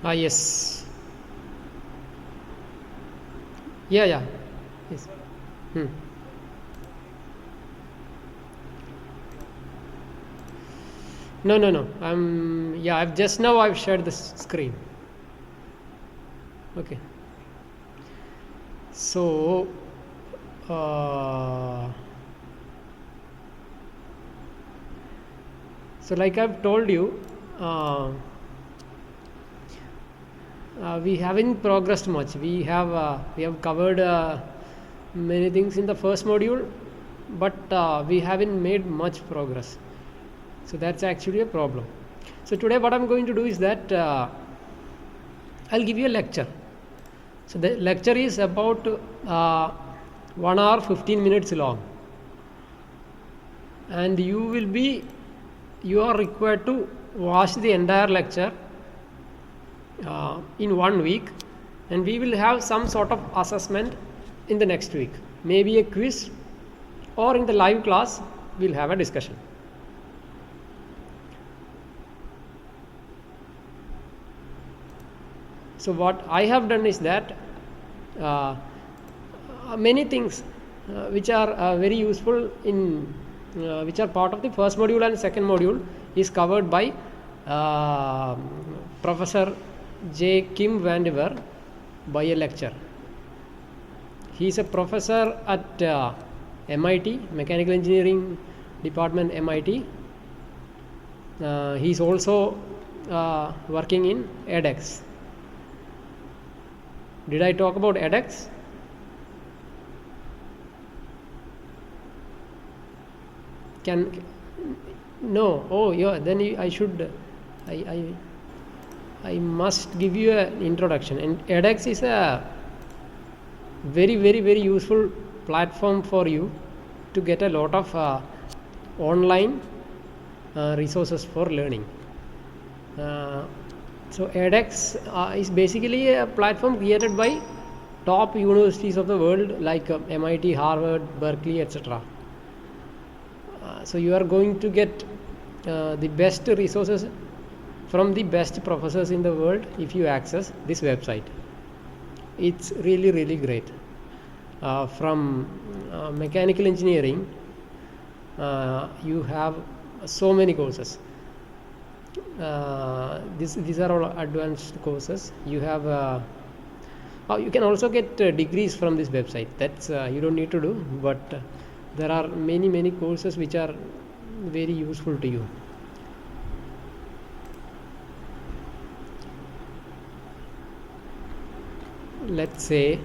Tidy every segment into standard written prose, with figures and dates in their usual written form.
Yes. Yeah, yeah. Yes. Hmm. No, no, no. Yeah, I've just now I've shared the screen. Okay. So, uh, so like I've told you, uh, we haven't progressed much. We have covered many things in the first module, but we haven't made much progress. So that's actually a problem. So today, what I'm going to do is that I'll give you a lecture. So the lecture is about 1 hour 15 minutes long, and you are required to watch the entire lecture in 1 week, and we will have some sort of assessment in the next week, maybe a quiz, or in the live class we'll have a discussion. So what I have done is that uh, many things which are very useful in which are part of the first module and second module is covered by uh, Professor J. Kim Vandiver by a lecture. He is a professor at MIT, Mechanical Engineering Department, MIT. He is also working in edX. Did I talk about edX? No? Oh, yeah. Then I should. I must give you an introduction. And edX is a very, very, very useful platform for you to get a lot of online resources for learning. So edX is basically a platform created by top universities of the world like MIT, Harvard, Berkeley, etc. So you are going to get the best resources from the best professors in the world if you access this website. It's really, really great. From mechanical engineering, you have so many courses. These are all advanced courses. You have you can also get degrees from this website. That's you don't need to do, but there are many courses which are very useful to you. Let's say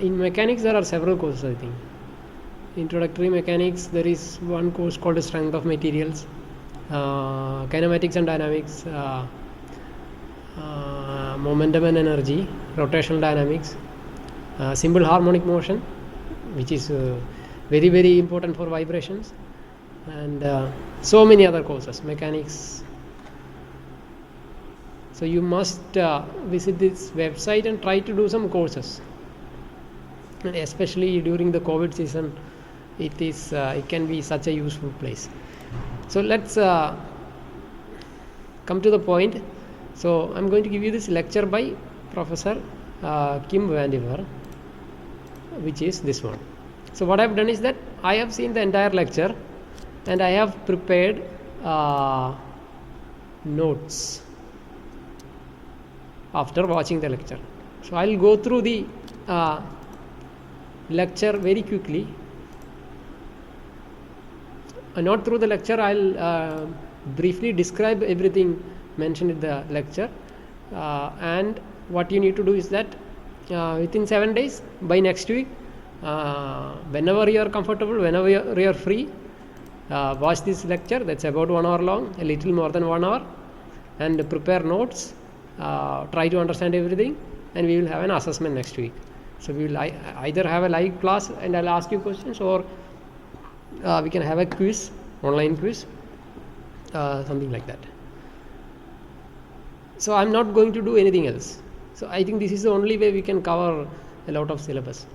in mechanics there are several courses. I think introductory mechanics, there is one course called strength of materials, kinematics and dynamics, momentum and energy, rotational dynamics, simple harmonic motion, which is very, very important for vibrations, and so many other courses, mechanics. So you must visit this website and try to do some courses, and especially during the COVID season it can be such a useful place. So let's come to the point. So I'm going to give you this lecture by Professor Kim Vandiver, which is this one. So what I've done is that I have seen the entire lecture and I have prepared notes after watching the lecture. So I'll go through the lecture very quickly. Not through the lecture, I'll briefly describe everything mentioned in the lecture, and what you need to do is that within 7 days, by next week, whenever you are comfortable, whenever you are free, watch this lecture. That's about 1 hour long, a little more than 1 hour, and prepare notes, try to understand everything, and we will have an assessment next week. So we will either have a live class and I'll ask you questions, or we can have a quiz, online quiz, something like that. So I'm not going to do anything else. So I think this is the only way we can cover a lot of syllabus.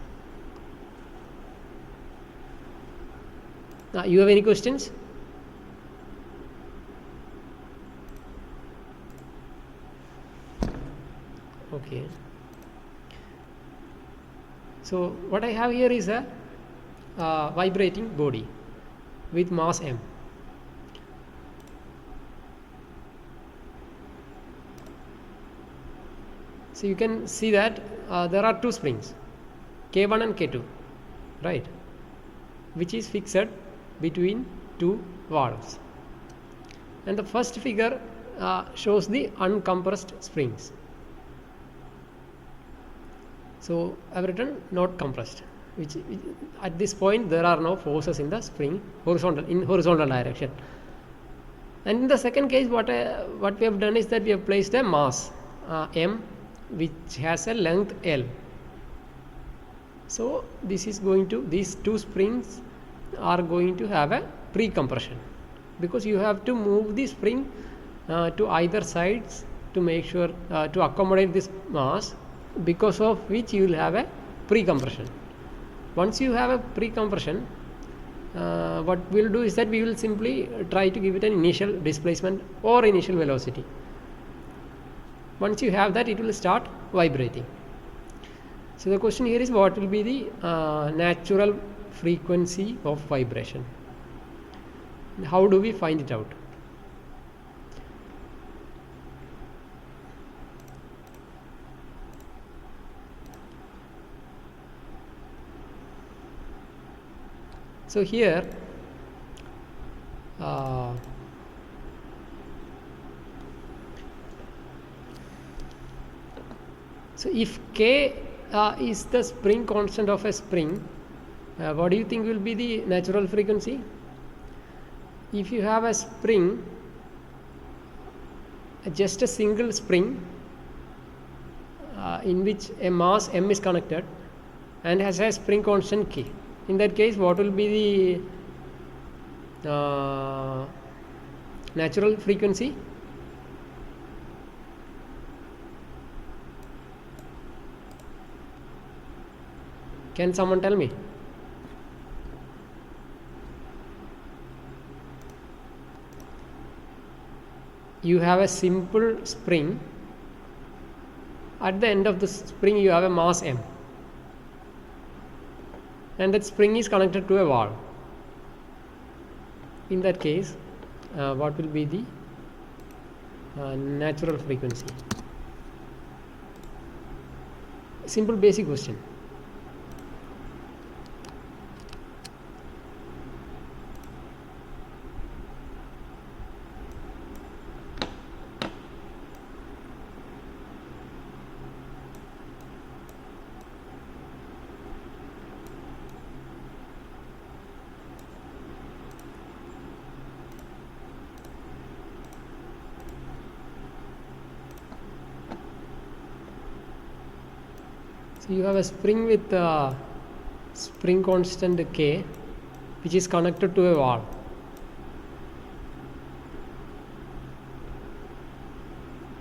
You have any questions? Okay. So what I have here is a vibrating body with mass m. So you can see that there are two springs, K1 and K2, right, which is fixed between two valves. And the first figure shows the uncompressed springs. So I have written not compressed, which at this point there are no forces in the spring in horizontal direction. And in the second case, what we have done is that we have placed a mass m, which has a length L. So these two springs are going to have a pre-compression, because you have to move the spring to either sides to make sure to accommodate this mass, because of which you will have a pre-compression. Once you have a pre-compression, what we will do is that we will simply try to give it an initial displacement or initial velocity. Once you have that, it will start vibrating. So the question here is, what will be the natural frequency of vibration? How do we find it out? So here so if K is the spring constant of a spring, what do you think will be the natural frequency? If you have a spring, just a single spring in which a mass m is connected and has a spring constant K, in that case what will be the natural frequency? Can someone tell me? You have a simple spring. At the end of the spring you have a mass m, and that spring is connected to a valve. In that case, what will be the natural frequency? Simple basic question. So you have a spring with spring constant K, which is connected to a valve.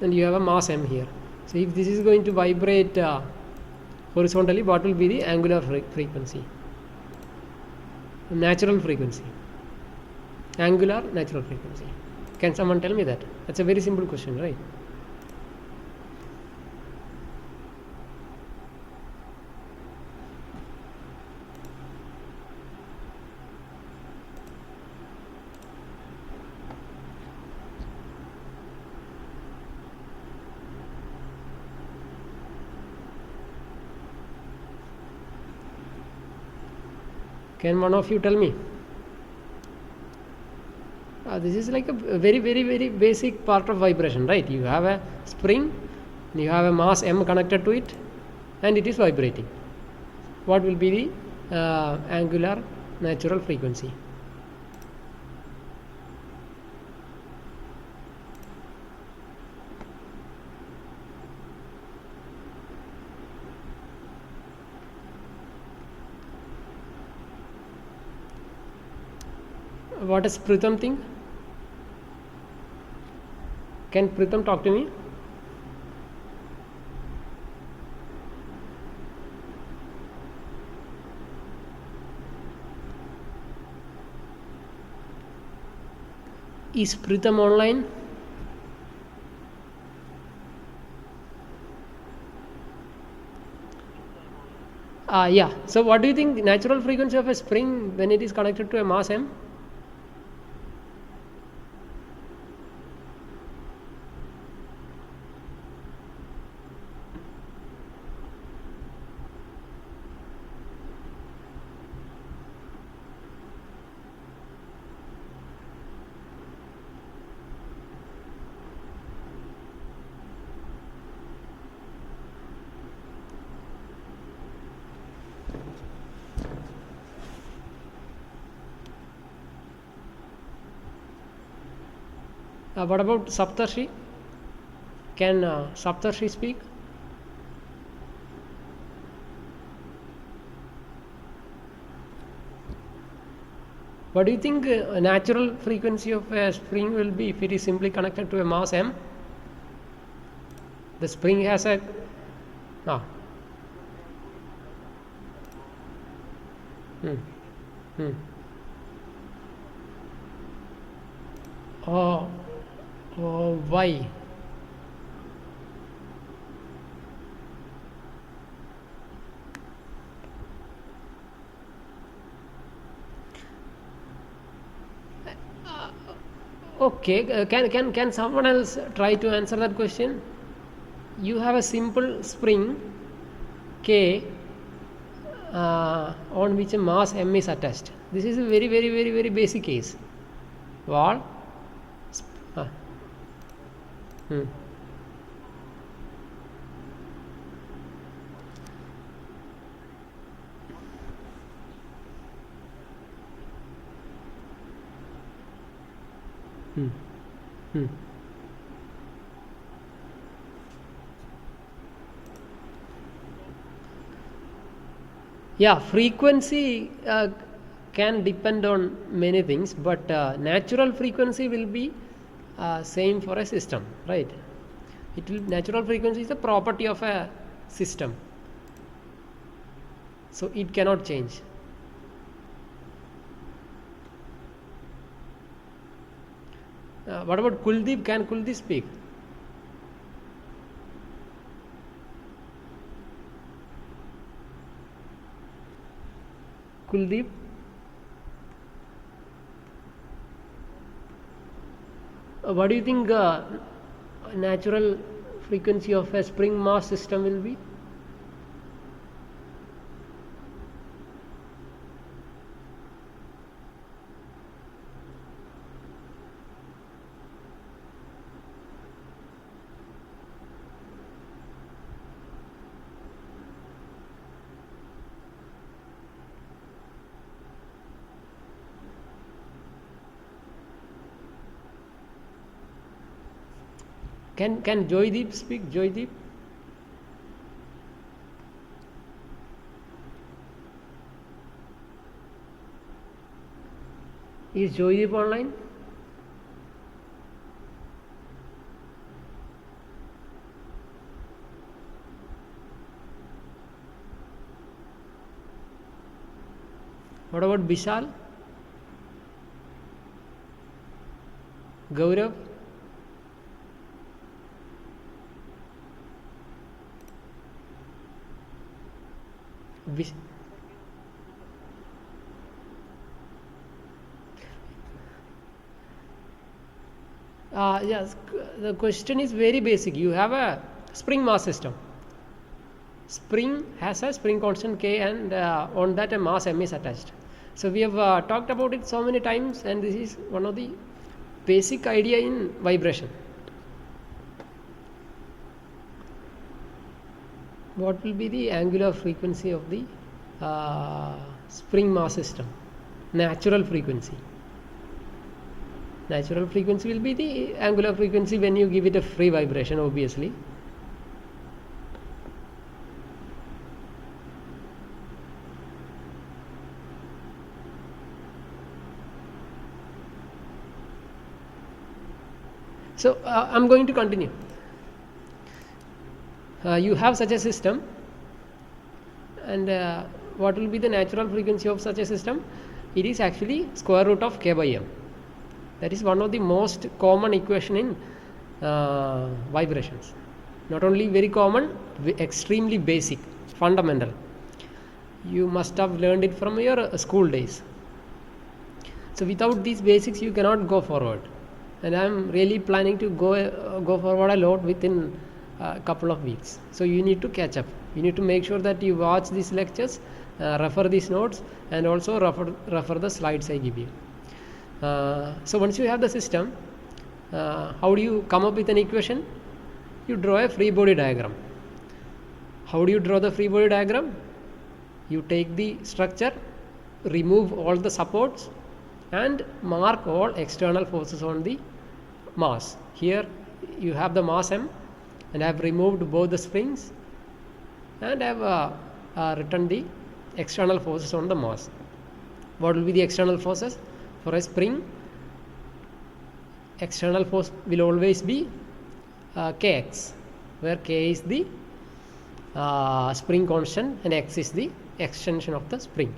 And you have a mass m here. So if this is going to vibrate horizontally, what will be the angular frequency? Natural frequency. Angular natural frequency. Can someone tell me that? That's a very simple question, right? Can one of you tell me? This is like a very basic part of vibration, right? You have a spring, you have a mass m connected to it, and it is vibrating. What will be the angular natural frequency? What does Pritham think? Can Pritham talk to me? Is Pritham online? Yeah. So what do you think the natural frequency of a spring when it is connected to a mass m? What about Saptarshi? Can Saptarshi speak? What do you think a natural frequency of a spring will be if it is simply connected to a mass m? The spring has a ah. Hmm. Hmm. Oh, why? Okay, can someone else try to answer that question? You have a simple spring K on which a mass m is attached. This is a very basic case. Wall. Ah. Hmm. Hmm. Hmm. Yeah, frequency can depend on many things, but natural frequency will be same for a system, right? It will natural frequency is a property of a system, so it cannot change. What about Kuldeep? Can Kuldeep speak? Kuldeep? What do you think natural frequency of a spring mass system will be? Can Joydeep speak? Joydeep? Is Joydeep online? What about Bishal? Gaurav? Bish- yes, the question is very basic. You have a spring mass system. Spring has a spring constant K, and on that a mass m is attached. So we have talked about it so many times, and this is one of the basic idea in vibration. What will be the angular frequency of the spring mass system? Natural frequency. Natural frequency will be the angular frequency when you give it a free vibration, obviously. So I'm going to continue. You have such a system, and what will be the natural frequency of such a system? It is actually square root of k by m. That is one of the most common equation in vibrations. Not only very common, extremely basic, fundamental. You must have learned it from your school days. So without these basics, you cannot go forward. And I am really planning to go forward a lot within a couple of weeks. So you need to catch up. You need to make sure that you watch these lectures, refer these notes, and also refer the slides I give you. So once you have the system, how do you come up with an equation? You draw a free body diagram. How do you draw the free body diagram? You take the structure, remove all the supports, and mark all external forces on the mass. Here you have the mass M, and I have removed both the springs, and I have written the external forces on the mass. What will be the external forces? For a spring, external force will always be Kx, where K is the spring constant and X is the extension of the spring.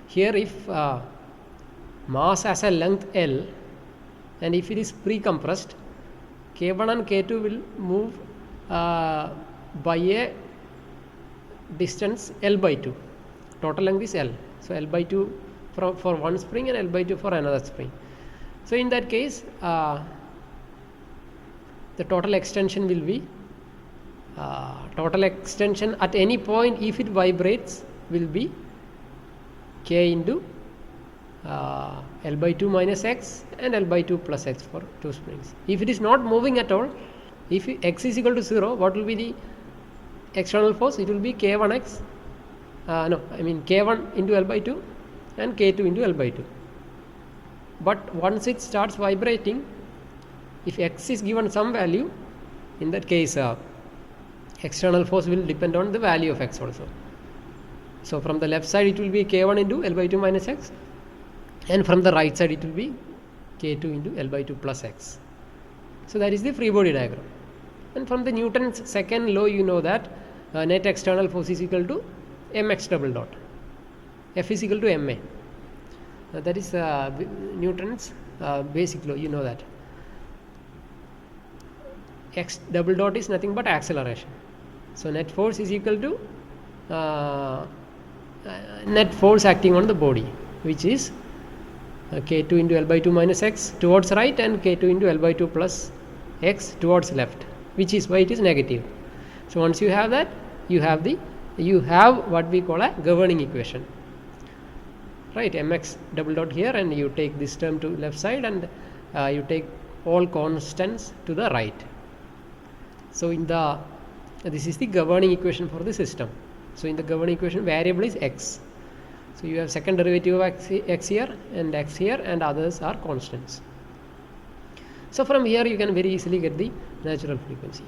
Here, if mass has a length L, and if it is pre-compressed, K1 and K2 will move by a distance L by 2. Total length is L. So L by 2 for one spring and L by 2 for another spring. So in that case, the total extension will be total extension at any point if it vibrates will be K into L by 2 minus X and L by 2 plus X for two springs. If it is not moving at all, if X is equal to 0, what will be the external force? It will be K1X, K1 into L by 2 and K2 into L by 2. But once it starts vibrating, if X is given some value, in that case external force will depend on the value of X also. So from the left side it will be K1 into L by 2 minus X, and from the right side it will be K2 into L by 2 plus X. So that is the free body diagram. And from the Newton's second law, you know that net external force is equal to mx double dot. F is equal to ma. That is Newton's basic law, you know that. X double dot is nothing but acceleration. So net force is equal to net force acting on the body, which is K2 into L by 2 minus X towards right and K2 into L by 2 plus X towards left, which is why it is negative. So once you have that, you have what we call a governing equation, right? Mx double dot here, and you take this term to left side, and you take all constants to the right. So this is the governing equation for the system. So in the governing equation, variable is X. So you have second derivative of X here, and others are constants. So from here you can very easily get the natural frequency.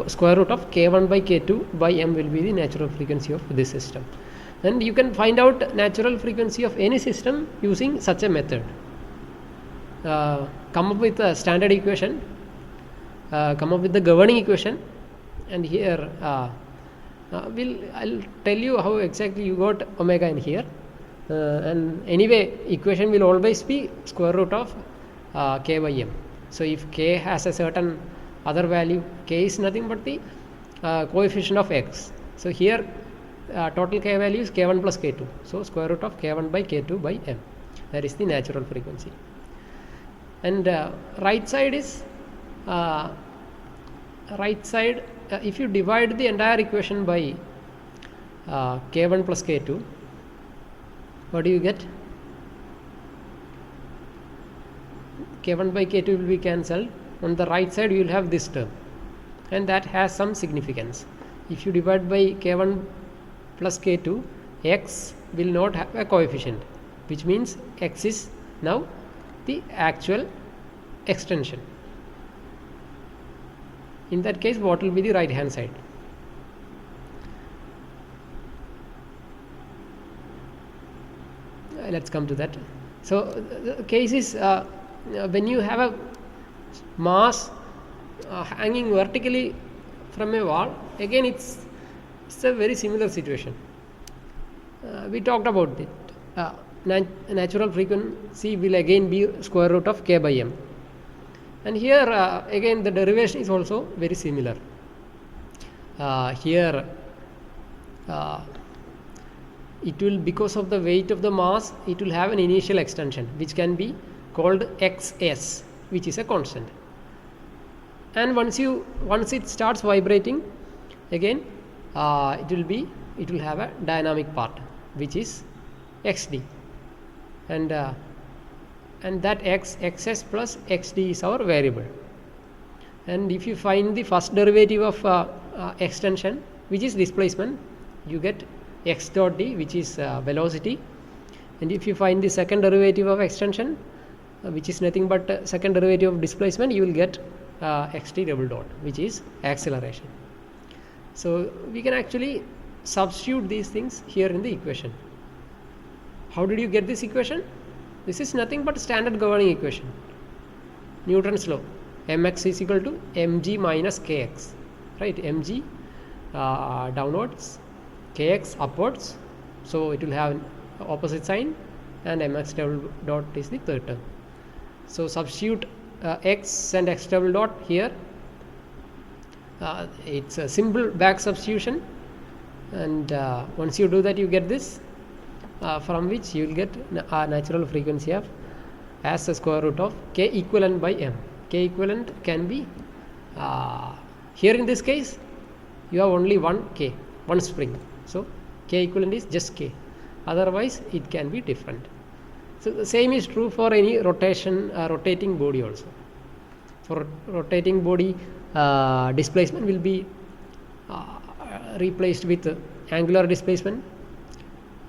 Square root of K1 by K2 by M will be the natural frequency of this system. And you can find out natural frequency of any system using such a method. Come up with a standard equation, come up with the governing equation, and here I'll tell you how exactly you got omega in here. And anyway, equation will always be square root of K by M. So if K has a certain other value, K is nothing but the coefficient of X. So here total K value is K1 plus K2. So square root of K1 by K2 by M. That is the natural frequency. And right side is if you divide the entire equation by K1 plus K2, what do you get? K1 by K2 will be cancelled. On the right side you will have this term, and that has some significance. If you divide by K1 plus K2, X will not have a coefficient, which means X is now the actual extension. In that case, what will be the right hand side? Let's come to that. So the case is when you have a mass hanging vertically from a wall, again it's a very similar situation. We talked about it. natural frequency will again be square root of k by m. And here again the derivation is also very similar. Here it will, because of the weight of the mass, it will have an initial extension which can be called xs, which is a constant. And once it starts vibrating, again it will have a dynamic part which is xd, and that xs plus xd is our variable. And if you find the first derivative of extension, which is displacement, you get x dot d, which is velocity. And if you find the second derivative of extension, which is nothing but second derivative of displacement, you will get xt double dot, which is acceleration. So we can actually substitute these things here in the equation. How did you get this equation? This is nothing but standard governing equation, Newton's law. Mx is equal to mg minus kx, right? Mg downwards, kx upwards, so it will have opposite sign, and mx double dot is the third term. So substitute x and x double dot here. It's a simple back substitution, and once you do that, you get this, from which you will get a natural frequency of as the square root of k equivalent by m. K equivalent can be, here in this case you have only one spring, so k equivalent is just k, otherwise it can be different. So the same is true for any rotating body also. For rotating body, displacement will be replaced with angular displacement,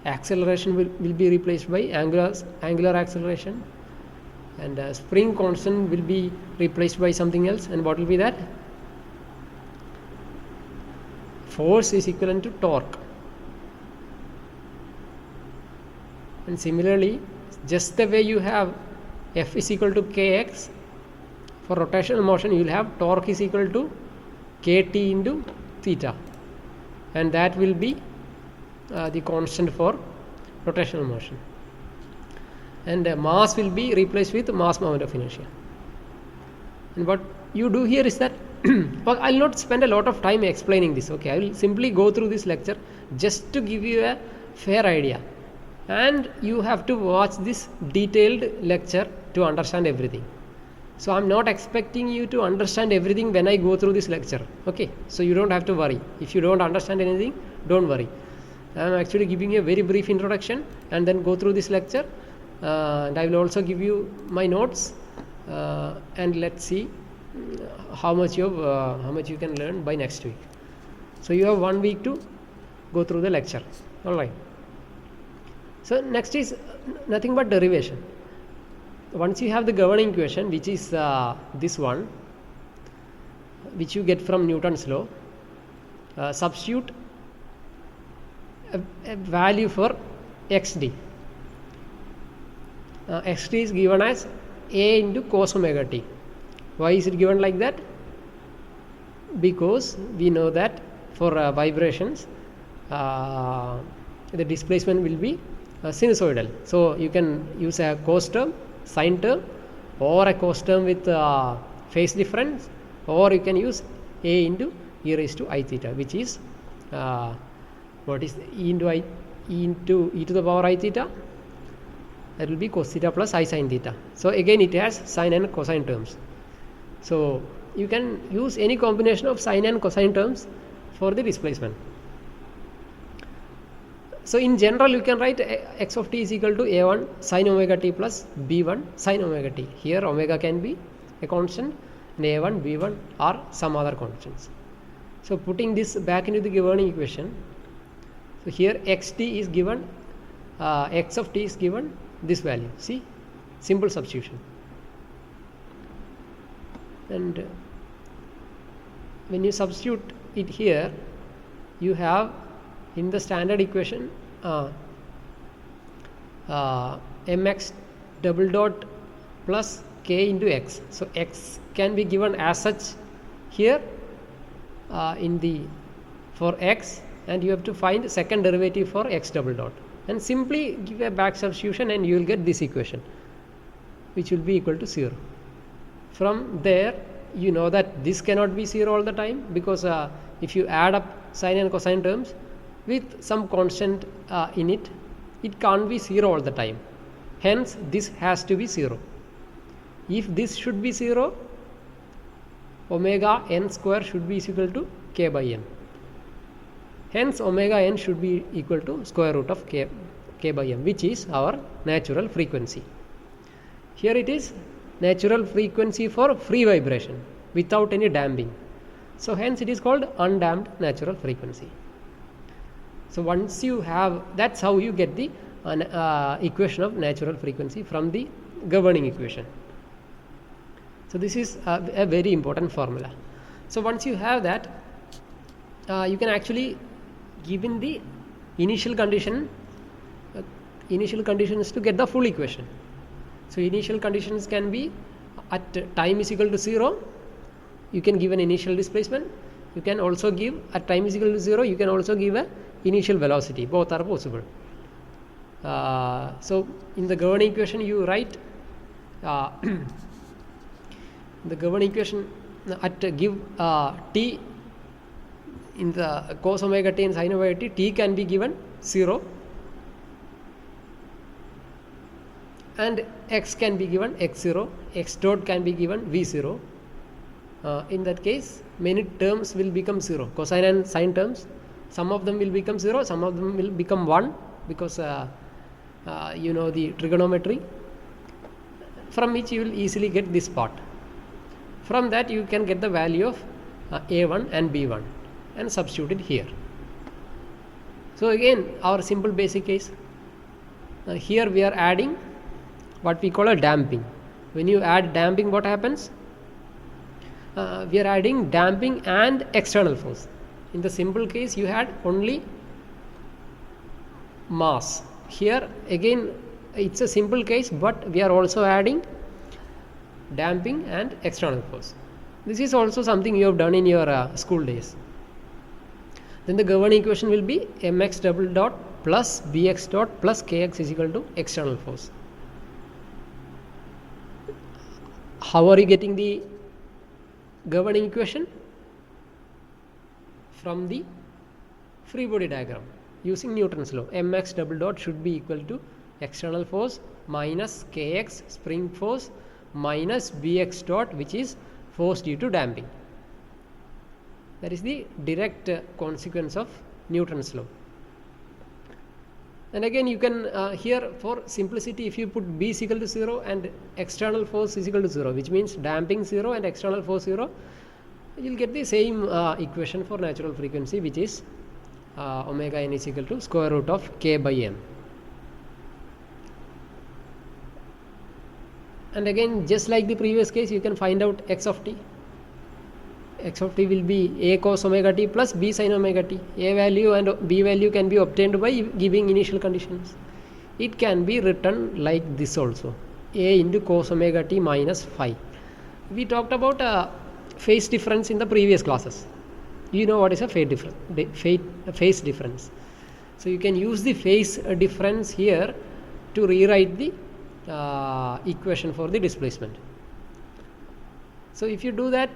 acceleration will be replaced by angular acceleration, and spring constant will be replaced by something else. And what will be that? Force is equivalent to torque. And similarly, just the way you have F is equal to kx, for rotational motion you will have torque is equal to kt into theta, and that will be the constant for rotational motion. And mass will be replaced with mass moment of inertia. And what you do here is that well, I will not spend a lot of time explaining this. Okay, I will simply go through this lecture just to give you a fair idea, and you have to watch this detailed lecture to understand everything. So I am not expecting you to understand everything when I go through this lecture. Okay, so you don't have to worry. If you don't understand anything, don't worry. I am actually giving you a very brief introduction and then go through this lecture. And I will also give you my notes, and let's see how much you can learn by next week. So you have 1 week to go through the lecture. All right. So next is nothing but derivation. Once you have the governing equation, which is this one, which you get from Newton's law, substitute a value for xd. Xd is given as a into cos omega t. Why is it given like that? Because we know that for vibrations, the displacement will be sinusoidal. So you can use a cos term, sine term, or a cos term with phase difference, or you can use a into e raised to I theta, which is what is e into e to the power I theta. That will be cos theta plus I sin theta. So again it has sine and cosine terms. So you can use any combination of sine and cosine terms for the displacement. So in general you can write x of t is equal to a1 sin omega t plus b1 sin omega t. Here omega can be a constant and a1, b1 are some other constants. So putting this back into the governing equation, so here xt is given, x of t is given this value. See, simple substitution. And when you substitute it here, you have in the standard equation mx double dot plus k into x. So x can be given as such here for x, and you have to find the second derivative for x double dot. and simply give a back substitution and you will get this equation, which will be equal to 0. From there you know that this cannot be 0 all the time, because if you add up sine and cosine terms with some constant in it, it can't be 0 all the time. Hence this has to be 0. If this should be 0, omega n square should be equal to k by n. Hence omega n should be equal to square root of k by m, which is our natural frequency. Here it is natural frequency for free vibration without any damping. So hence it is called undamped natural frequency. So once you have, that's how you get the equation of natural frequency from the governing equation. So this is a very important formula. So once you have that, you can actually give in the initial condition. Initial conditions to get the full equation. So initial conditions can be at time is equal to 0, you can give an initial displacement. You can also give at time is equal to 0, you can also give a initial velocity. Both are possible. So in the governing equation you write the governing equation at give t in the cos omega t and sin omega t can be given 0 and x can be given x0, x dot can be given v0. In that case many terms will become 0, cosine and sine terms. Some of them will become 0, some of them will become 1, because you know the trigonometry, from which you will easily get this part. From that you can get the value of a1 and b1 and substitute it here. So again our simple basic case, here we are adding what we call a damping. When you add damping, what happens? We are adding damping and external force. In the simple case you had only mass. Here again it's a simple case, but we are also adding damping and external force. This is also something you have done in your school days. Then the governing equation will be mx double dot plus bx dot plus kx is equal to external force. How are you getting the governing equation? From the free body diagram using Newton's law. Mx double dot should be equal to external force minus kx spring force minus bx dot, which is force due to damping. That is the direct consequence of Newton's law. And again you can here for simplicity, if you put b is equal to 0 and external force is equal to 0, which means damping 0 and external force 0, you will get the same equation for natural frequency, which is omega n is equal to square root of k by m. And again just like the previous case, you can find out x of t. X of t will be a cos omega t plus b sin omega t. A value and b value can be obtained by giving initial conditions. It can be written like this also, a into cos omega t minus phi. We talked about phase difference in the previous classes. You know what is a phase difference. So you can use the phase difference here to rewrite the equation for the displacement. So if you do that,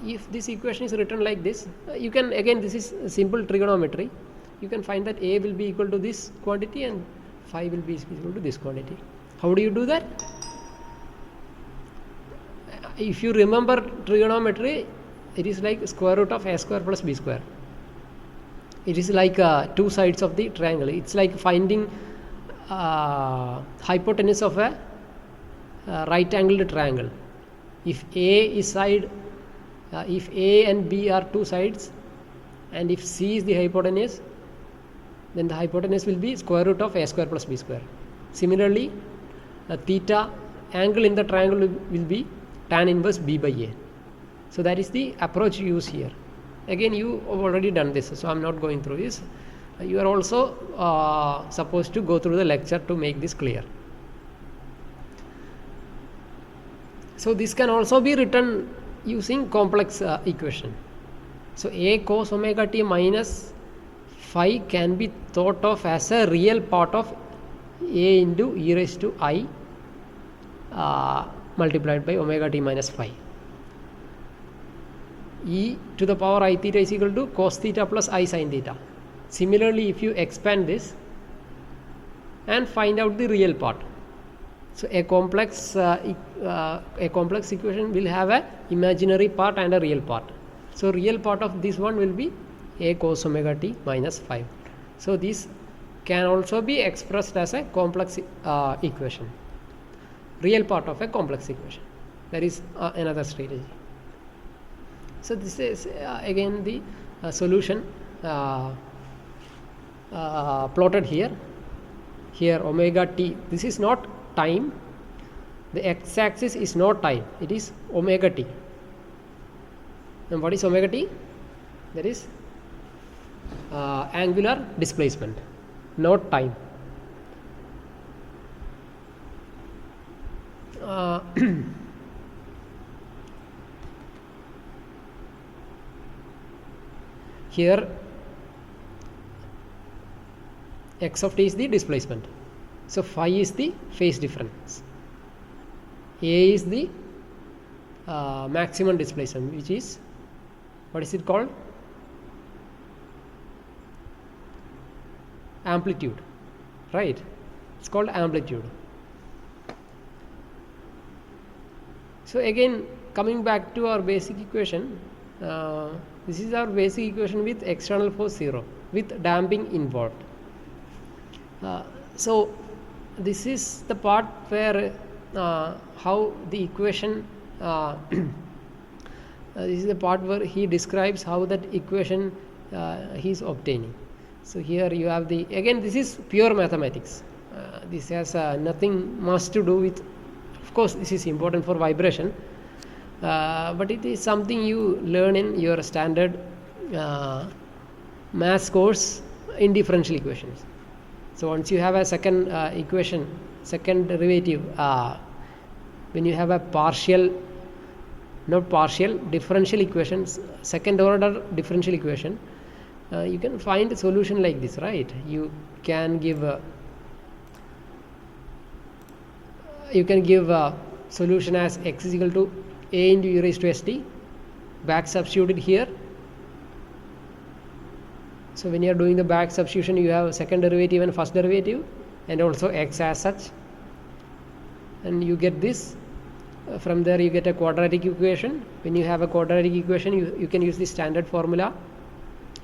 if this equation is written like this, you can, again this is simple trigonometry, you can find that a will be equal to this quantity and phi will be equal to this quantity. How do you do that? If you remember trigonometry, it is like square root of a square plus b square. It is like two sides of the triangle. It's like finding hypotenuse of a right angled triangle. If a is side, if a and b are two sides, and if c is the hypotenuse, then the hypotenuse will be square root of a square plus b square. Similarly, theta angle in the triangle will be tan inverse b by a. So that is the approach you use here. Again you have already done this, so I am not going through this. You are also supposed to go through the lecture to make this clear. So this can also be written using complex equation. So a cos omega t minus phi can be thought of as a real part of a into e raised to I multiplied by omega t minus phi. E to the power I theta is equal to cos theta plus I sin theta. Similarly, if you expand this and find out the real part, so a complex equation will have a imaginary part and a real part. So real part of this one will be a cos omega t minus phi. So this can also be expressed as a complex equation, real part of a complex equation. That is another strategy. So this is again the solution plotted here. Here omega t, this is not time, the x-axis is not time, it is omega t. And what is omega t? That is angular displacement, not time. Here x of t is the displacement, so phi is the phase difference, a is the maximum displacement, which is, what is it called? Amplitude, right? It's called amplitude. So again, coming back to our basic equation, this is our basic equation with external force 0 with damping involved. So this is the part where how the equation this is the part where he describes how that equation he is obtaining. So here you have the, again this is pure mathematics, this has nothing much to do with, of course this is important for vibration, but it is something you learn in your standard maths course in differential equations. So once you have a second equation, second derivative, when you have a differential equations, second order differential equation, you can find a solution like this, right? You can give a solution as x is equal to a into e raised to st, back substituted here. So when you are doing the back substitution, you have second derivative and first derivative and also x as such, and you get this. From there you get a quadratic equation. When you have a quadratic equation, you can use the standard formula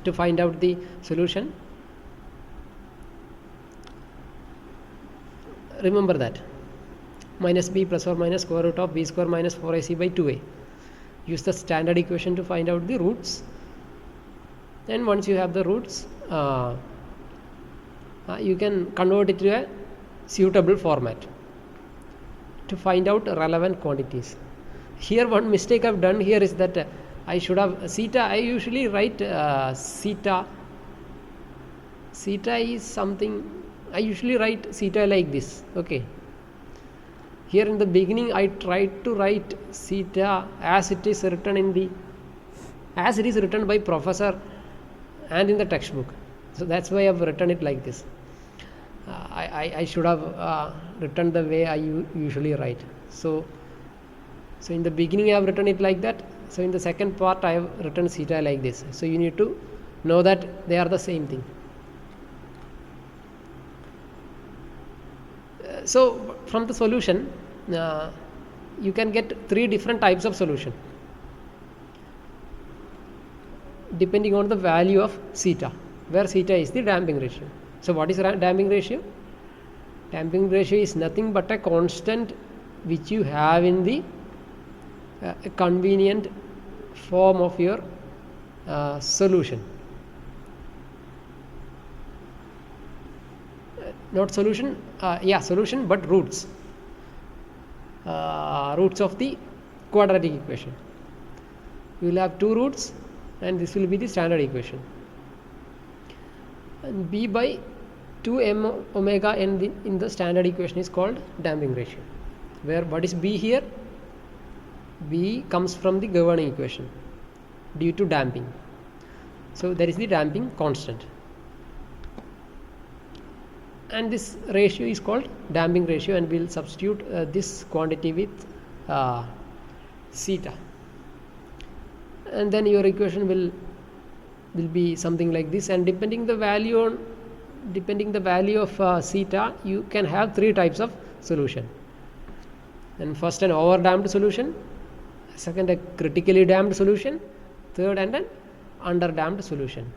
to find out the solution. Remember that minus b plus or minus square root of b square minus 4ac by 2a. Use the standard equation to find out the roots, and once you have the roots, you can convert it to a suitable format to find out relevant quantities. Here one mistake I've done here is that I should have theta. I usually write theta. Theta is something, I usually write theta like this. Okay. Here in the beginning I tried to write theta as it is written in the, as it is written by professor and in the textbook. So that's why I've written it like this. I should have written the way I usually write. So in the beginning I have written it like that. So in the second part I have written theta like this. So you need to know that they are the same thing. So from the solution, you can get three different types of solution depending on the value of theta, where theta is the damping ratio. So what is damping ratio? Damping ratio is nothing but a constant which you have in the convenient form of your solution. Not solution, solution, but roots. Roots of the quadratic equation. You will have two roots, and this will be the standard equation. And b by 2m omega in the standard equation is called damping ratio. Where what is b here? B comes from the governing equation due to damping. So that is the damping constant. and this ratio is called damping ratio, and we'll substitute this quantity with theta, and then your equation will be something like this. And depending the value of theta, you can have three types of solution. And first, an over damped solution, second, a critically damped solution, third, and an under damped solution.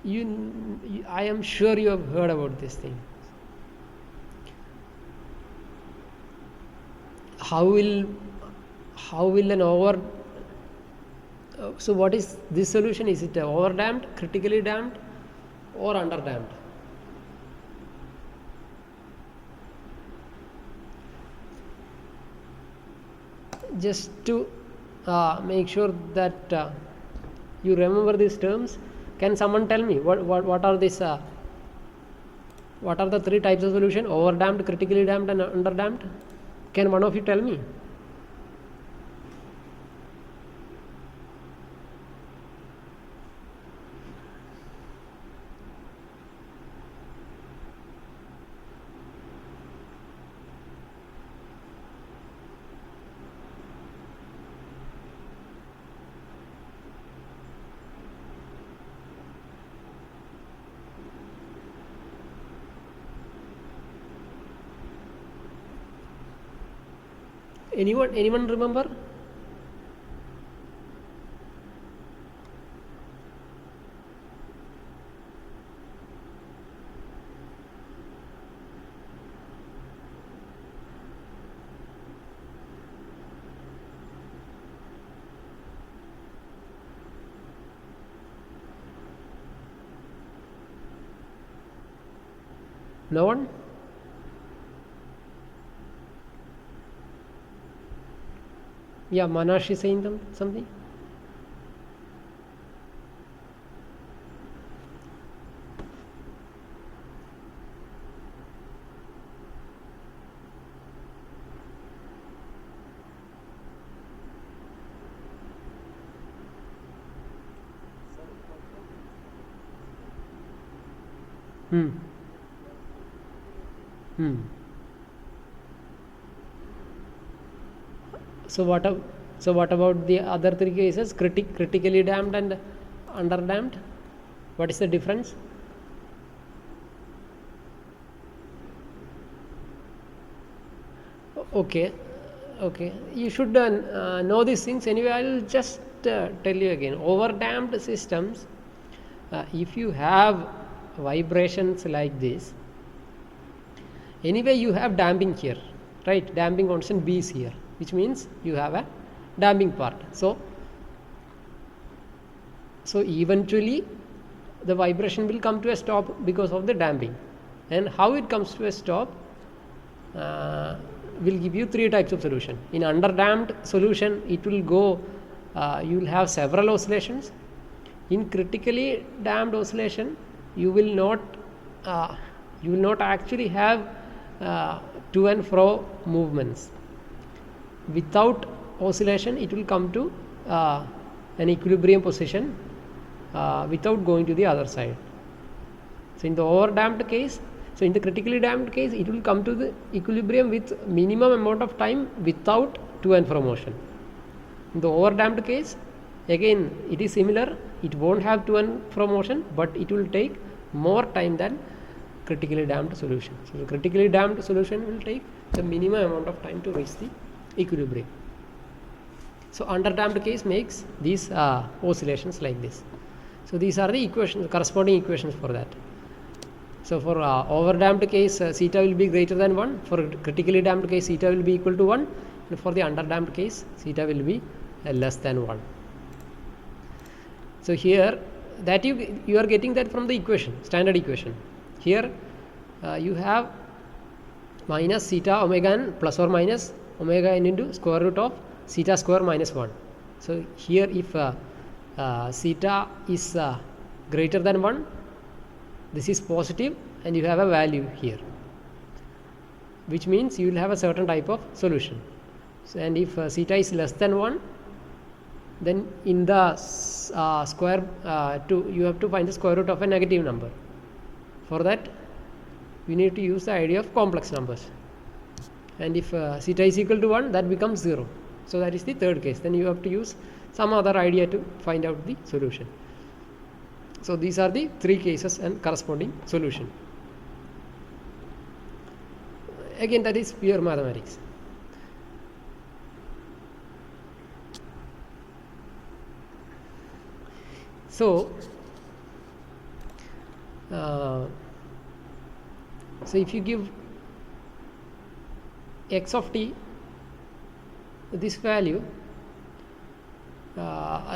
I am sure you have heard about this thing. How will an over so what is this solution? Is it over damped, critically damped, or under damped? Just to make sure that you remember these terms, can someone tell me what are these? What are the three types of solution? Over damped, critically damped, and under damped. Can one of you tell me? Anyone remember? No one? Yeah, Manash is saying something. So what about the other three cases? Critically damped and under damped. What is the difference? Okay. You should know these things anyway. I will just tell you again. Over damped systems, if you have vibrations like this, anyway you have damping here, right? Damping constant B is here, which means you have a damping part. So eventually the vibration will come to a stop because of the damping. And how it comes to a stop will give you three types of solution. In under damped solution, it will go, you will have several oscillations. In critically damped oscillation, you will not actually have to and fro movements. Without oscillation, it will come to an equilibrium position without going to the other side. So in the over damped case, so in the critically damped case, it will come to the equilibrium with minimum amount of time without to and fro motion. In the over damped case, again it is similar. It won't have to and fro motion, but it will take more time than critically damped solution. So the critically damped solution will take the minimum amount of time to reach the equilibrium. So under damped case makes these oscillations like this. So these are the equations, corresponding equations for that. So for over damped case, theta will be greater than 1. For critically damped case, theta will be equal to 1. And for the under damped case, theta will be less than 1. So here, that you are getting that from the equation, standard equation. Here you have minus theta omega n plus or minus omega n into square root of theta square minus 1. So here if theta is greater than 1, this is positive and you have a value here, which means you will have a certain type of solution. So, and if theta is less than 1, then in the square you have to find the square root of a negative number. For that, we need to use the idea of complex numbers. And if zeta is equal to 1, that becomes 0. So that is the third case. Then you have to use some other idea to find out the solution. So these are the three cases and corresponding solution. Again, that is pure mathematics. So if you give x of t this value,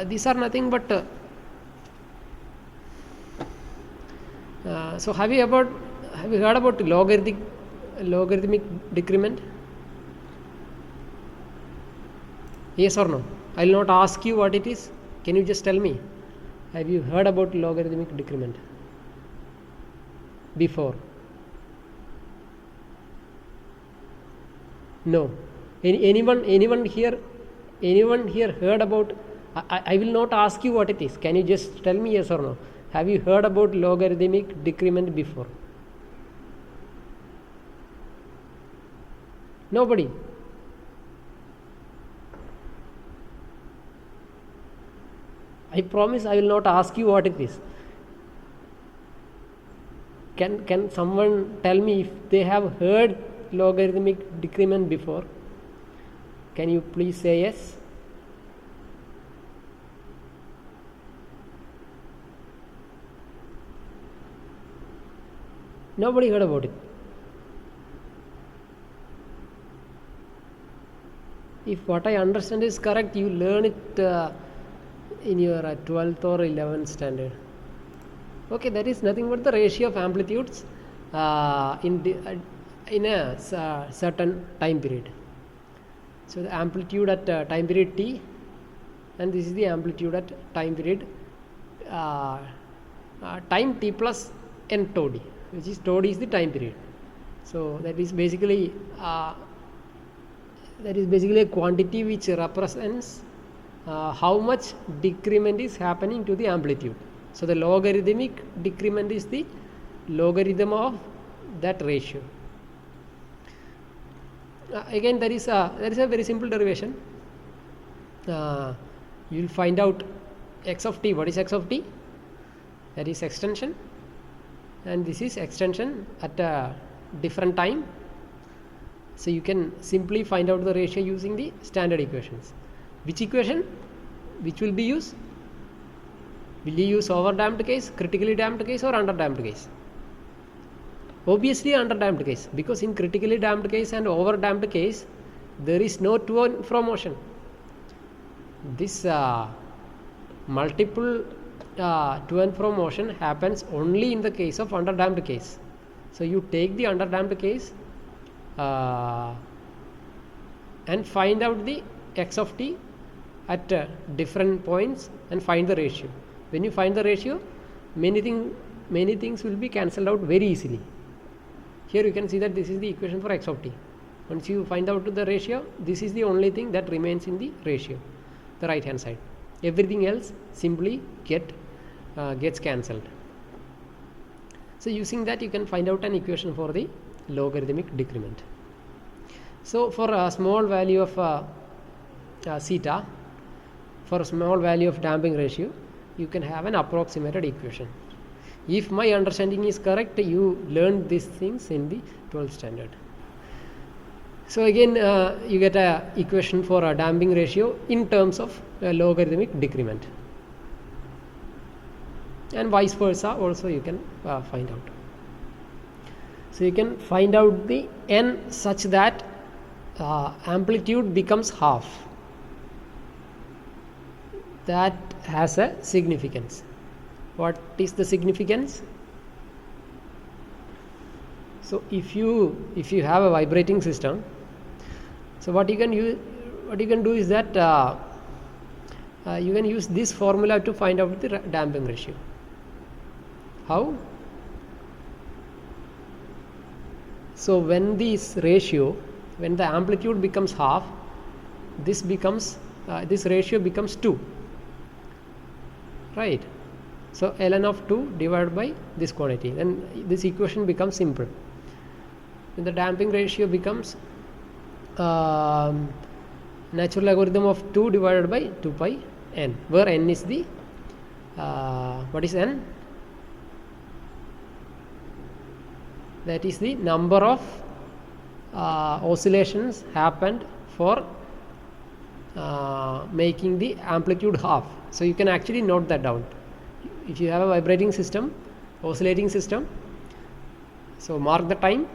these are nothing but so have you heard about logarithmic decrement? Yes or no? I will not ask you what it is. Can you just tell me? Have you heard about logarithmic decrement before? No. Anyone here heard about? I will not ask you what it is. Can you just tell me yes or no? Have you heard about logarithmic decrement before? Nobody. I promise I will not ask you what it is. Can someone tell me if they have heard logarithmic decrement before? Can you please say yes? Nobody heard about it. If what I understand is correct, you learn it in your 12th or 11th standard. Okay, that is nothing but the ratio of amplitudes in a certain time period. So the amplitude at time period t, and this is the amplitude at time period time t plus n tau d, which is tau d is the time period. So that is basically a quantity which represents how much decrement is happening to the amplitude. So the logarithmic decrement is the logarithm of that ratio. Again, there is a very simple derivation. You will find out x of t. What is x of t? That is extension, and this is extension at a different time. So you can simply find out the ratio using the standard equations. Which equation? Which will be used? Will you use overdamped case, critically damped case, or underdamped case? Obviously underdamped case, because in critically damped case and overdamped case there is no to and fro motion. This multiple to and fro motion happens only in the case of underdamped case. So you take the underdamped case and find out the x of t at different points and find the ratio. When you find the ratio, many things will be cancelled out very easily. Here you can see that this is the equation for x of t. Once you find out the ratio, this is the only thing that remains in the ratio, the right hand side. Everything else simply gets cancelled. So using that you can find out an equation for the logarithmic decrement. So for a small value of theta, for a small value of damping ratio, you can have an approximated equation. If my understanding is correct, you learned these things in the 12th standard. So again, you get a equation for a damping ratio in terms of logarithmic decrement, and vice versa also you can find out. So you can find out the n such that amplitude becomes half. That has a significance. What is the significance? So if you have a vibrating system, so what you can do is that you can use this formula to find out the damping ratio. How? So when this ratio, when the amplitude becomes half, this ratio becomes 2, right? So ln of 2 divided by this quantity, then this equation becomes simple. then the damping ratio becomes natural logarithm of 2 divided by 2 pi n, where n is the what is n? That is the number of oscillations happened for making the amplitude half. So you can actually note that down. If you have a vibrating system, oscillating system, so mark the time,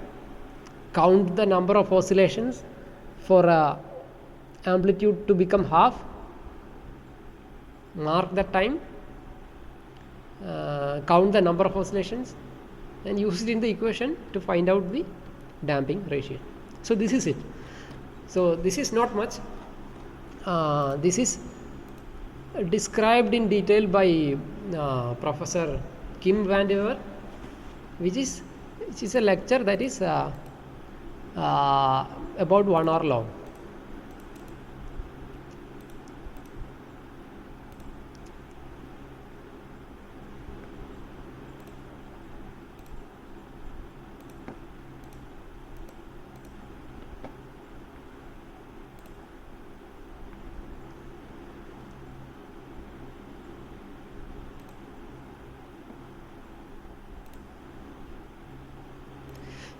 count the number of oscillations for amplitude to become half, mark the time, count the number of oscillations, and use it in the equation to find out the damping ratio. So this is it. So this is not much. This is described in detail by Professor Kim van der Werf, which is a lecture that is about 1 hour long.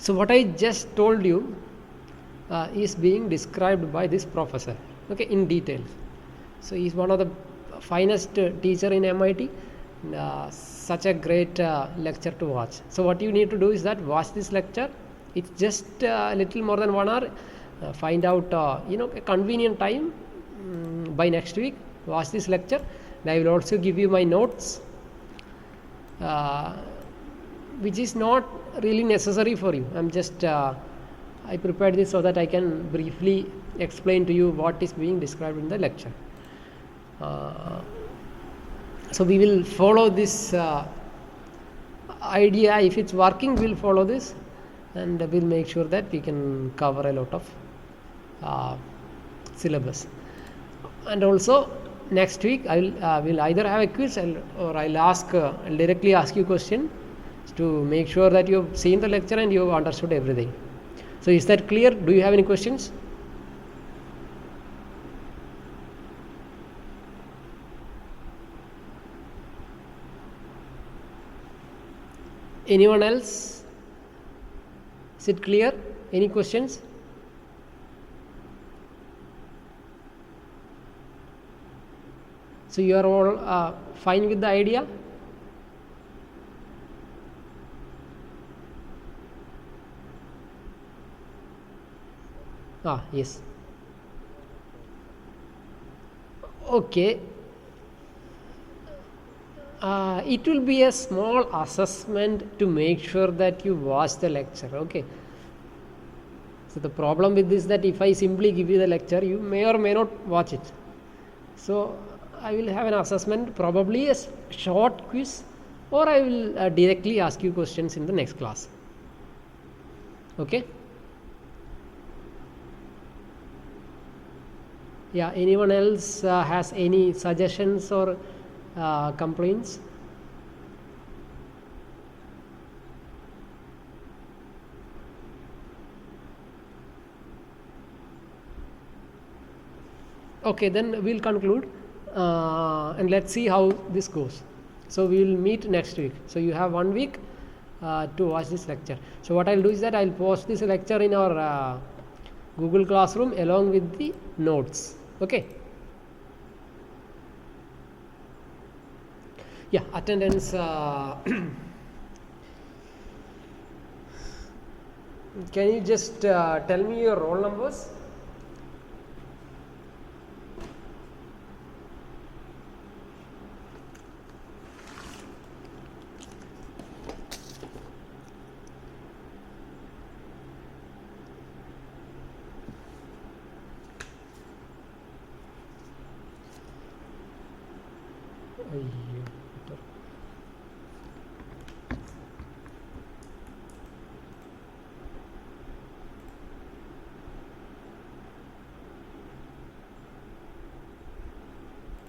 So what I just told you is being described by this professor, okay, in detail. So he is one of the finest teacher in MIT. Such a great lecture to watch. So what you need to do is that watch this lecture. It's just a little more than 1 hour. Find out a convenient time by next week. Watch this lecture. And I will also give you my notes, which is not really necessary for you. I'm just I prepared this so that I can briefly explain to you what is being described in the lecture. So we will follow this idea. If it's working, we'll follow this, and we'll make sure that we can cover a lot of syllabus. And also next week I will either have a quiz or I'll directly ask you question to make sure that you've seen the lecture and you've understood everything. So is that clear? Do you have any questions? Anyone else? Is it clear? Any questions? So you are all fine with the idea? Yes. Okay. It will be a small assessment to make sure that you watch the lecture. Okay. So the problem with this is that if I simply give you the lecture, you may or may not watch it. So I will have an assessment, probably a short quiz, or I will directly ask you questions in the next class. Okay. Yeah, anyone else has any suggestions or complaints? Okay, then we'll conclude and let's see how this goes. So we will meet next week. So you have 1 week to watch this lecture. So what I'll do is that I'll post this lecture in our Google Classroom along with the notes. Okay. Yeah, attendance. Can you just tell me your roll numbers?